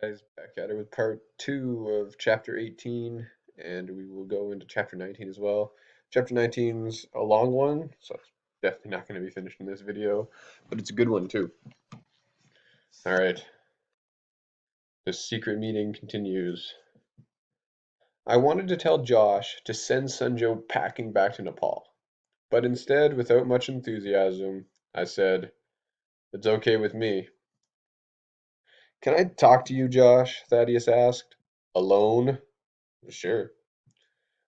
Guys, back at it with part 2 of chapter 18, and we will go into chapter 19 as well. Chapter 19's a long one, so it's definitely not going to be finished in this video, but it's a good one too. Alright, the secret meeting continues. I wanted to tell Josh to send Sanjo packing back to Nepal, but instead, without much enthusiasm, I said, "It's okay with me." "Can I talk to you, Josh?" Thaddeus asked. "Alone?" "Sure."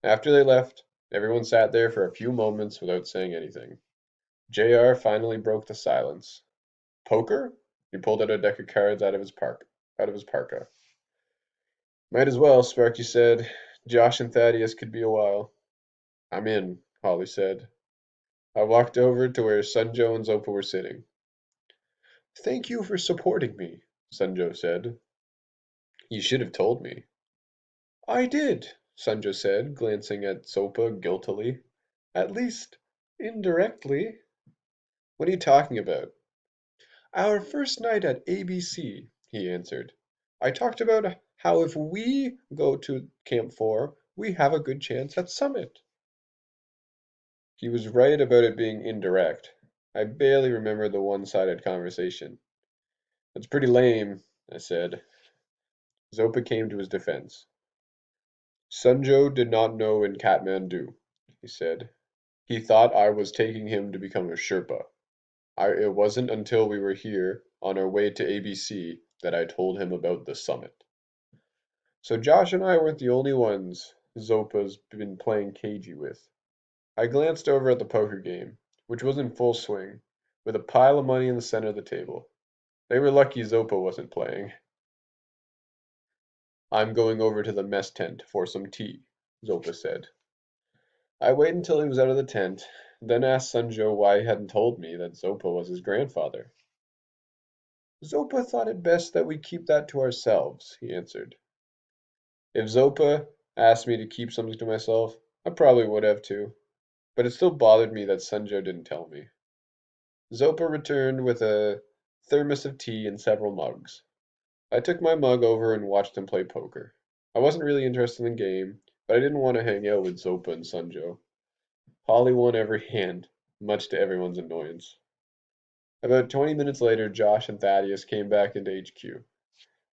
After they left, everyone sat there for a few moments without saying anything. JR finally broke the silence. "Poker?" He pulled out a deck of cards out of his parka. "Might as well," Sparky said. "Josh and Thaddeus could be a while." "I'm in," Holly said. I walked over to where Sunjo and Zopa were sitting. "Thank you for supporting me," Sunjo said. "You should have told me." "I did," Sunjo said, glancing at Zopa guiltily. "At least, indirectly." "What are you talking about?" "Our first night at ABC," he answered. "I talked about how if we go to Camp 4, we have a good chance at Summit." He was right about it being indirect. I barely remember the one-sided conversation. "That's pretty lame," I said. Zopa came to his defense. "Sunjo did not know in Kathmandu," he said. "He thought I was taking him to become a Sherpa. It wasn't until we were here, on our way to ABC, that I told him about the summit." So Josh and I weren't the only ones Zopa's been playing cagey with. I glanced over at the poker game, which was in full swing, with a pile of money in the center of the table. They were lucky Zopa wasn't playing. "I'm going over to the mess tent for some tea," Zopa said. I waited until he was out of the tent, then asked Sunjo why he hadn't told me that Zopa was his grandfather. "Zopa thought it best that we keep that to ourselves," he answered. If Zopa asked me to keep something to myself, I probably would have too, but it still bothered me that Sunjo didn't tell me. Zopa returned with a thermos of tea and several mugs. I took my mug over and watched him play poker. I wasn't really interested in the game, but I didn't want to hang out with Zopa and Sunjo. Holly won every hand, much to everyone's annoyance. About 20 minutes later, Josh and Thaddeus came back into HQ.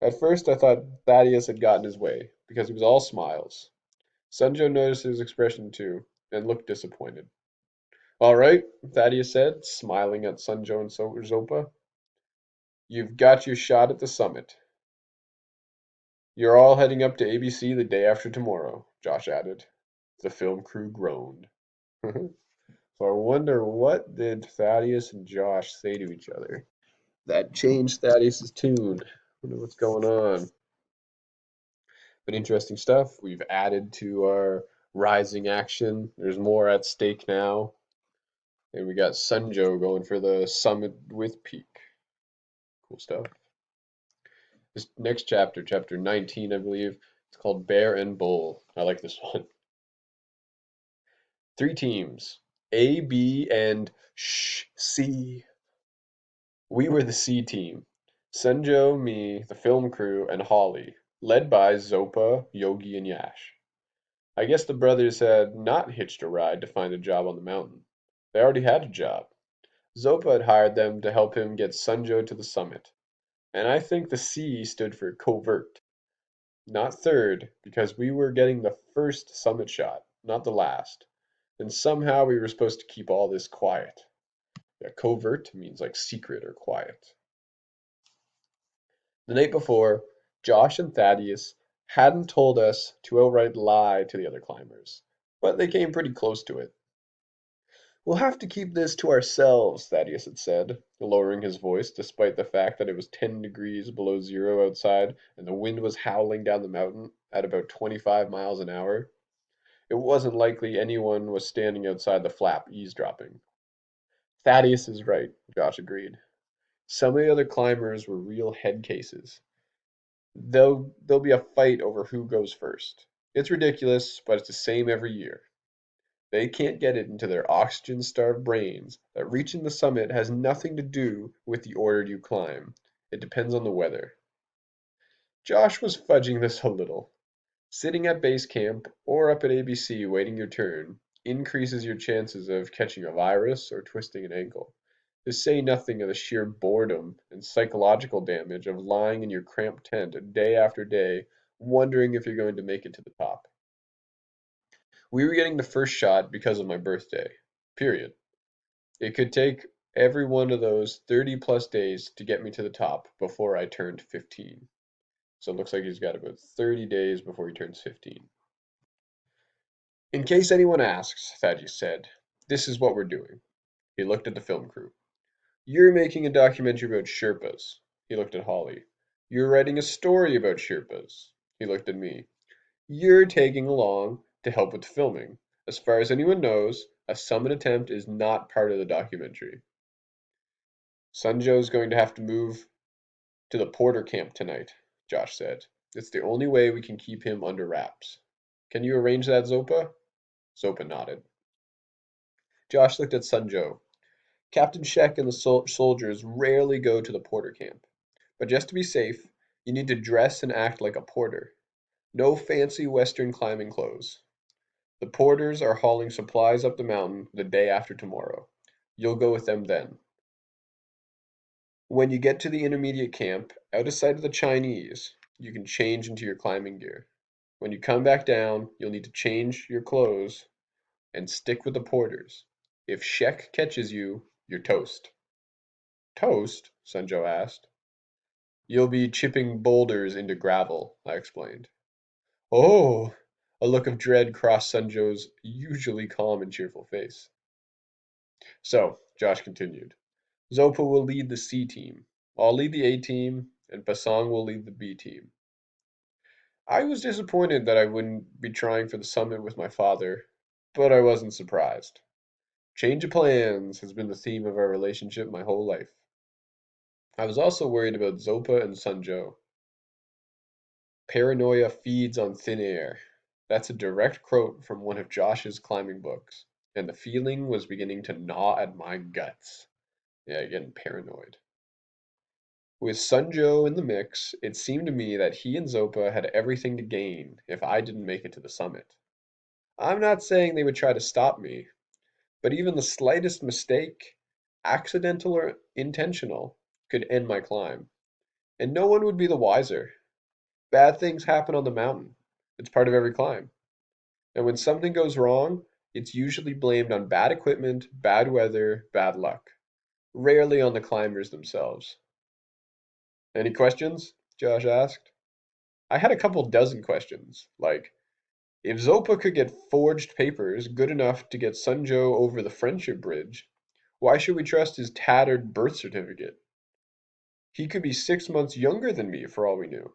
At first I thought Thaddeus had gotten his way, because he was all smiles. Sunjo noticed his expression too, and looked disappointed. "All right," Thaddeus said, smiling at Sunjo and Zopa. "You've got your shot at the summit. You're all heading up to ABC the day after tomorrow," Josh added. The film crew groaned. So I wonder what did Thaddeus and Josh say to each other that changed Thaddeus's tune. Wonder what's going on. But interesting stuff. We've added to our rising action. There's more at stake now. And we got Sunjo going for the summit with Peak. Cool stuff. This next chapter, chapter 19, I believe, it's called Bear and Bull. I like this one. 3 teams, A, B, and C. We were the C team. Sunjo, me, the film crew, and Holly, led by Zopa, Yogi, and Yash. I guess the brothers had not hitched a ride to find a job on the mountain. They already had a job. Zopa had hired them to help him get Sunjo to the summit. And I think the C stood for covert, not third, because we were getting the first summit shot, not the last. And somehow we were supposed to keep all this quiet. Yeah, covert means like secret or quiet. The night before, Josh and Thaddeus hadn't told us to outright lie to the other climbers, but they came pretty close to it. "We'll have to keep this to ourselves," Thaddeus had said, lowering his voice despite the fact that it was 10 degrees below zero outside and the wind was howling down the mountain at about 25 miles an hour. It wasn't likely anyone was standing outside the flap eavesdropping. "Thaddeus is right," Josh agreed. "Some of the other climbers were real head cases. There'll be a fight over who goes first. It's ridiculous, but it's the same every year. They can't get it into their oxygen-starved brains that reaching the summit has nothing to do with the order you climb. It depends on the weather." Josh was fudging this a little. Sitting at base camp or up at ABC waiting your turn increases your chances of catching a virus or twisting an ankle, to say nothing of the sheer boredom and psychological damage of lying in your cramped tent day after day, wondering if you're going to make it to the top. We were getting the first shot because of my birthday. Period. It could take every one of those 30 plus days to get me to the top before I turned 15. So it looks like he's got about 30 days before he turns 15. In case anyone asks, Thaddeus said, this is what we're doing. He looked at the film crew. You're making a documentary about Sherpas. He looked at Holly. You're writing a story about Sherpas. He looked at me. You're tagging along to help with filming. As far as anyone knows, a summit attempt is not part of the documentary. Sunjo's going to have to move to the Porter camp tonight, Josh said. It's the only way we can keep him under wraps. Can you arrange that, Zopa? Zopa nodded. Josh looked at Sunjo. Captain Shek and the soldiers rarely go to the Porter camp. But just to be safe, you need to dress and act like a porter. No fancy Western climbing clothes. The porters are hauling supplies up the mountain the day after tomorrow. You'll go with them then. When you get to the intermediate camp, out of sight of the Chinese, you can change into your climbing gear. When you come back down, you'll need to change your clothes and stick with the porters. If Shek catches you, you're toast. Toast? Sunjo asked. You'll be chipping boulders into gravel, I explained. Oh! A look of dread crossed Sunjo's usually calm and cheerful face. So, Josh continued, Zopa will lead the C team. I'll lead the A team, and Pasang will lead the B team. I was disappointed that I wouldn't be trying for the summit with my father, but I wasn't surprised. Change of plans has been the theme of our relationship my whole life. I was also worried about Zopa and Sunjo. Paranoia feeds on thin air. That's a direct quote from one of Josh's climbing books, and the feeling was beginning to gnaw at my guts. Yeah, getting paranoid. With Sunjo in the mix, it seemed to me that he and Zopa had everything to gain if I didn't make it to the summit. I'm not saying they would try to stop me, but even the slightest mistake, accidental or intentional, could end my climb. And no one would be the wiser. Bad things happen on the mountain. It's part of every climb. And when something goes wrong, it's usually blamed on bad equipment, bad weather, bad luck. Rarely on the climbers themselves. Any questions? Josh asked. I had a couple dozen questions, like, if Zopa could get forged papers good enough to get Sunjo over the friendship bridge, why should we trust his tattered birth certificate? He could be 6 months younger than me for all we knew.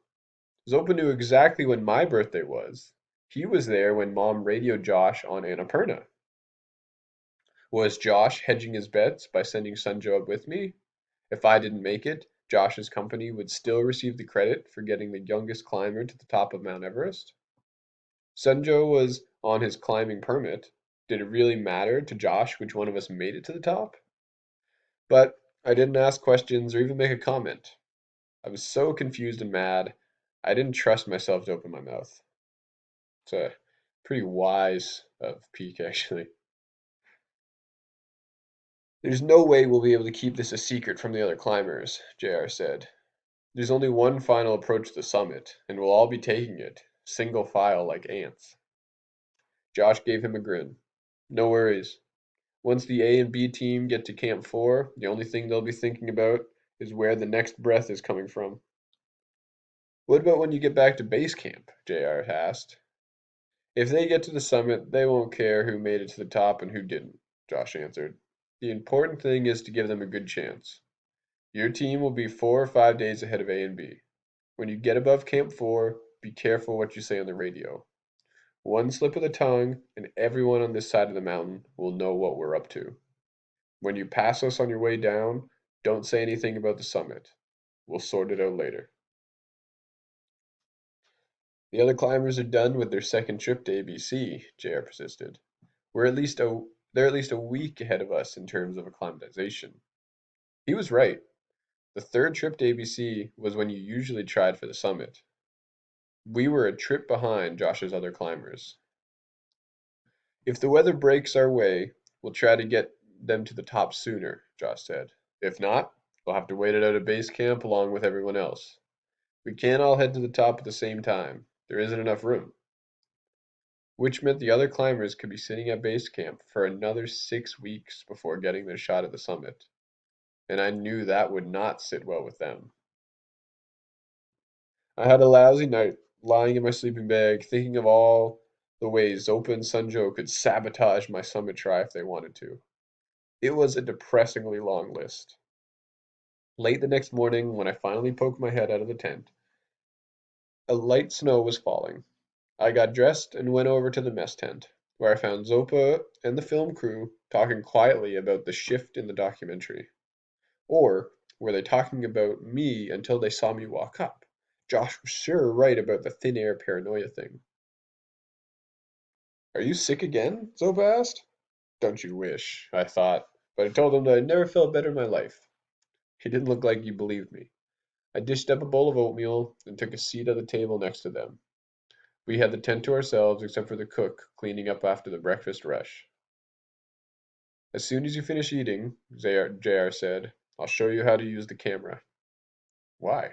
Zopa knew exactly when my birthday was. He was there when Mom radioed Josh on Annapurna. Was Josh hedging his bets by sending Sunjo up with me? If I didn't make it, Josh's company would still receive the credit for getting the youngest climber to the top of Mount Everest? Sunjo was on his climbing permit. Did it really matter to Josh which one of us made it to the top? But I didn't ask questions or even make a comment. I was so confused and mad, I didn't trust myself to open my mouth. It's a pretty wise of Peak, actually. There's no way we'll be able to keep this a secret from the other climbers, JR said. There's only one final approach to the summit, and we'll all be taking it, single file like ants. Josh gave him a grin. No worries. Once the A and B team get to Camp 4, the only thing they'll be thinking about is where the next breath is coming from. What about when you get back to base camp? JR asked. If they get to the summit, they won't care who made it to the top and who didn't, Josh answered. The important thing is to give them a good chance. Your team will be 4 or 5 days ahead of A and B. When you get above Camp 4, be careful what you say on the radio. One slip of the tongue, and everyone on this side of the mountain will know what we're up to. When you pass us on your way down, don't say anything about the summit. We'll sort it out later. The other climbers are done with their second trip to ABC, JR persisted. They're at least a week ahead of us in terms of acclimatization. He was right. The third trip to ABC was when you usually tried for the summit. We were a trip behind Josh's other climbers. If the weather breaks our way, we'll try to get them to the top sooner, Josh said. If not, we'll have to wait it out at base camp along with everyone else. We can't all head to the top at the same time. There isn't enough room. Which meant the other climbers could be sitting at base camp for another 6 weeks before getting their shot at the summit. And I knew that would not sit well with them. I had a lousy night, lying in my sleeping bag, thinking of all the ways Zopa and Sunjo could sabotage my summit try if they wanted to. It was a depressingly long list. Late the next morning, when I finally poked my head out of the tent, a light snow was falling. I got dressed and went over to the mess tent, where I found Zopa and the film crew talking quietly about the shift in the documentary. Or were they talking about me until they saw me walk up? Josh was sure right about the thin air paranoia thing. Are you sick again? Zopa asked. Don't you wish, I thought, but I told him that I'd never felt better in my life. He didn't look like he believed me. I dished up a bowl of oatmeal and took a seat at the table next to them. We had the tent to ourselves except for the cook cleaning up after the breakfast rush. As soon as you finish eating, JR said, I'll show you how to use the camera. Why?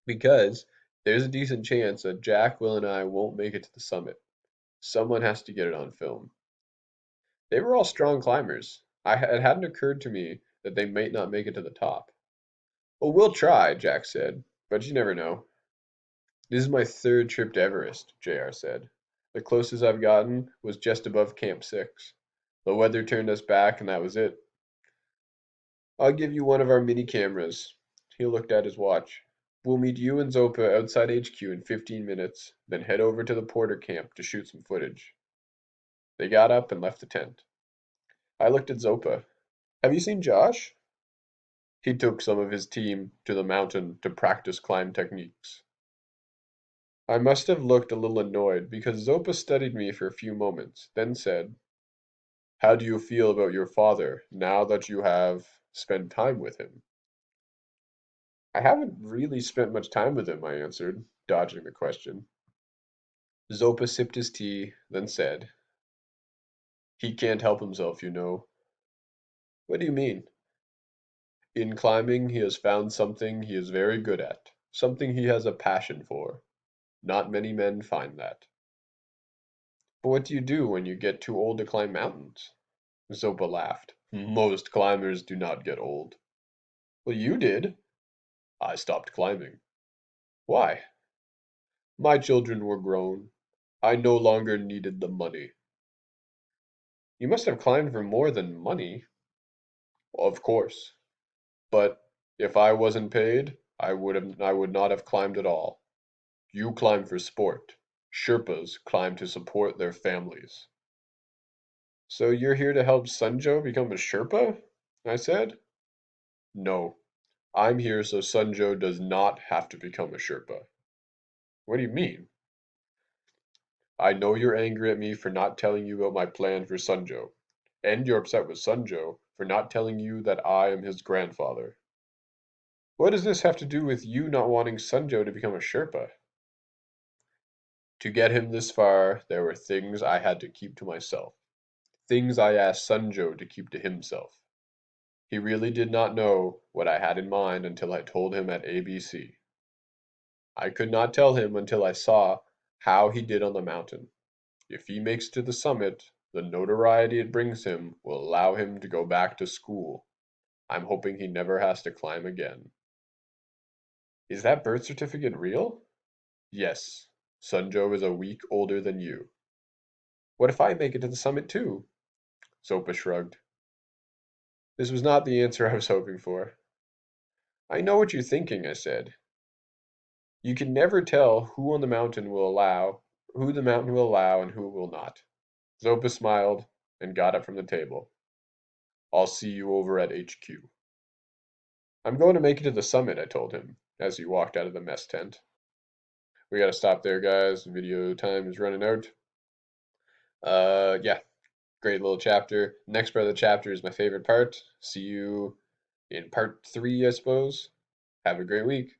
Because there's a decent chance that Jack, Will, and I won't make it to the summit. Someone has to get it on film. They were all strong climbers. It hadn't occurred to me that they might not make it to the top. Well, we'll try, Jack said, but you never know. This is my third trip to Everest, JR said. The closest I've gotten was just above Camp 6. The weather turned us back, and that was it. I'll give you one of our mini cameras. He looked at his watch. We'll meet you and Zopa outside HQ in 15 minutes, then head over to the Porter camp to shoot some footage. They got up and left the tent. I looked at Zopa. Have you seen Josh? He took some of his team to the mountain to practice climb techniques. I must have looked a little annoyed because Zopa studied me for a few moments, then said, How do you feel about your father now that you have spent time with him? I haven't really spent much time with him, I answered, dodging the question. Zopa sipped his tea, then said, He can't help himself, you know. What do you mean? In climbing, he has found something he is very good at, something he has a passion for. Not many men find that. But what do you do when you get too old to climb mountains? Zopa laughed. Most climbers do not get old. Well, you did. I stopped climbing. Why? My children were grown. I no longer needed the money. You must have climbed for more than money. Of course. But if I wasn't paid, I would not have climbed at all. You climb for sport. Sherpas climb to support their families. So you're here to help Sunjo become a Sherpa? I said. No, I'm here so Sunjo does not have to become a Sherpa. What do you mean? I know you're angry at me for not telling you about my plan for Sunjo, and you're upset with Sunjo for not telling you that I am his grandfather. What does this have to do with you not wanting Sunjo to become a Sherpa? To get him this far, there were things I had to keep to myself. Things I asked Sunjo to keep to himself. He really did not know what I had in mind until I told him at ABC. I could not tell him until I saw how he did on the mountain. If he makes it to the summit, the notoriety it brings him will allow him to go back to school. I'm hoping he never has to climb again. Is that birth certificate real? Yes. Sunjo is a week older than you. What if I make it to the summit too? Zopa shrugged. This was not the answer I was hoping for. I know what you're thinking, I said. You can never tell who the mountain will allow and who will not. Zopa smiled and got up from the table. I'll see you over at HQ. I'm going to make it to the summit, I told him, as he walked out of the mess tent. We gotta stop there, guys. Video time is running out. Yeah, great little chapter. Next part of the chapter is my favorite part. See you in part 3, I suppose. Have a great week.